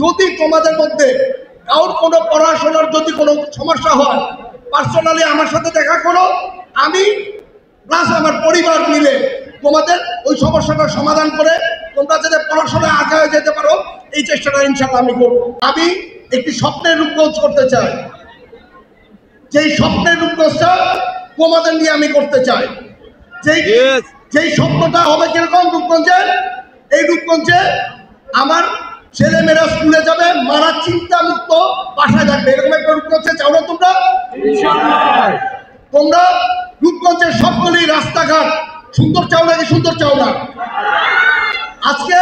যদি তোমাদের মধ্যে কারোর কোনো পড়াশোনার যদি কোনো সমস্যা হয়, পার্সোনালি আমার সাথে দেখা করো। আমি প্লাস আমার পরিবার মিলে তোমাদের ওই সমস্যাটা সমাধান করে তোমরা যাতে পড়াশোনায় আগায় যেতে পারো, এই চেষ্টাটা ইনশাআল্লাহ আমি করব। আমি একটি স্বপ্নের রূপগঞ্জ করতে চাই, যেই স্বপ্নের রূপগঞ্জটা তোমাদের নিয়ে আমি করতে চাই। যেই স্বপ্নটা হবে কিরকম রূপগঞ্জের, এই রূপগঞ্জে আমার ছেলেমেয়েরা স্কুলে যাবে, মারা চিন্তা মুক্ত বাসায় থাকবে, এরকম একটা রূপগঞ্জে চাও না তোমরা? তোমরা রূপগঞ্জের সবগুলি রাস্তাঘাট সুন্দর চাও নাকি সুন্দর চাও না? আজকে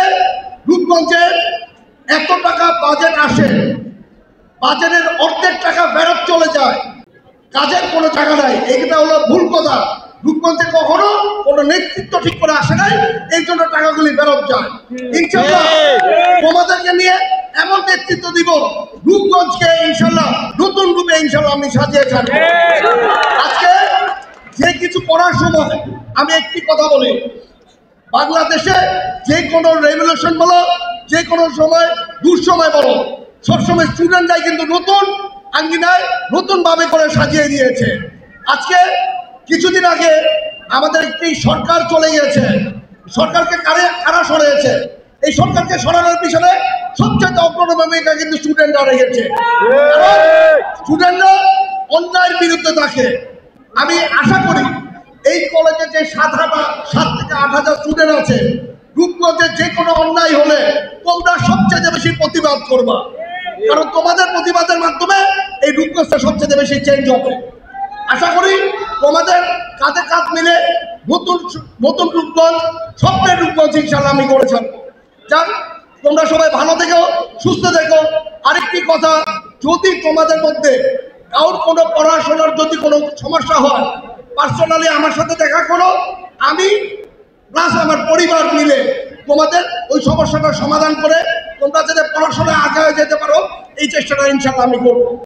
রূপগঞ্জের এত টাকা বাজেট আসে, বাজেটের অর্ধেক টাকা ফেরত চলে যায়, কাজের কোনো টাকা নাই। এইটা হলো ভুল কথা। রূপগঞ্জে কখনো কোনো নেতৃত্ব ঠিক করে আসে নাই, এই জন্য টাকাগুলি ফেরত যায়। ইনশাল্লাহ তোমাদেরকে নিয়ে এমন নেতৃত্ব দিব, রূপগঞ্জকে ইনশাল্লাহ নতুন রূপে ইনশাল্লাহ আমি সাজিয়ে ছাড়বো। আজকে যে কিছু করার সময় আমি একটি কথা বলি, বাংলাদেশে যে কোনো রেভলিউশন বলো, যে কোনো সময় দুঃসময় বলো, সবসময় স্টুডেন্টরাই কিন্তু নতুন আঙ্গিনায় নতুনভাবে করে সাজিয়ে দিয়েছে। আজকে কিছুদিন আগে আমাদের একটি সরকার চলে গিয়েছে, সরকারকে কারা সরিয়েছে? এই সরকারকে সরানোর পিছনে সবচেয়ে অগ্রণী ভূমিকা কিন্তু স্টুডেন্টরা রেখেছে। স্টুডেন্টরা অন্যায়ের বিরুদ্ধে থাকে। আমি আশা করি এই কলেজে যে 7 থেকে 8,000 স্টুডেন্ট আছে, রূপগঞ্জে যে কোনো অন্যায় হলে তোমরা সবচেয়ে বেশি প্রতিবাদ করবা, কারণ তোমাদের প্রতিবাদের মাধ্যমে এই রূপগঞ্জটা সবচেয়ে বেশি চেঞ্জ হবে। আশা করি তোমাদের কাঁধে কাঁধ মিলে নতুন রূপগঞ্জ, স্বপ্নের রূপগঞ্জ ইনশাআল্লাহ আমি করেছি। যাক, তোমরা সবাই ভালো থেকো, সুস্থ থেকো। আরেকটি কথা, যদি তোমাদের মধ্যে কারোর কোনো পড়াশোনার যদি কোনো সমস্যা হয়, পার্সোনালি আমার সাথে দেখা করো। আমি প্লাস আমার পরিবার মিলে তোমাদের ওই সমস্যাটা সমাধান করে তোমরা যাতে পড়াশোনায় আগায় যেতে পারো, এই চেষ্টাটা ইনশাআল্লাহ আমি করবো।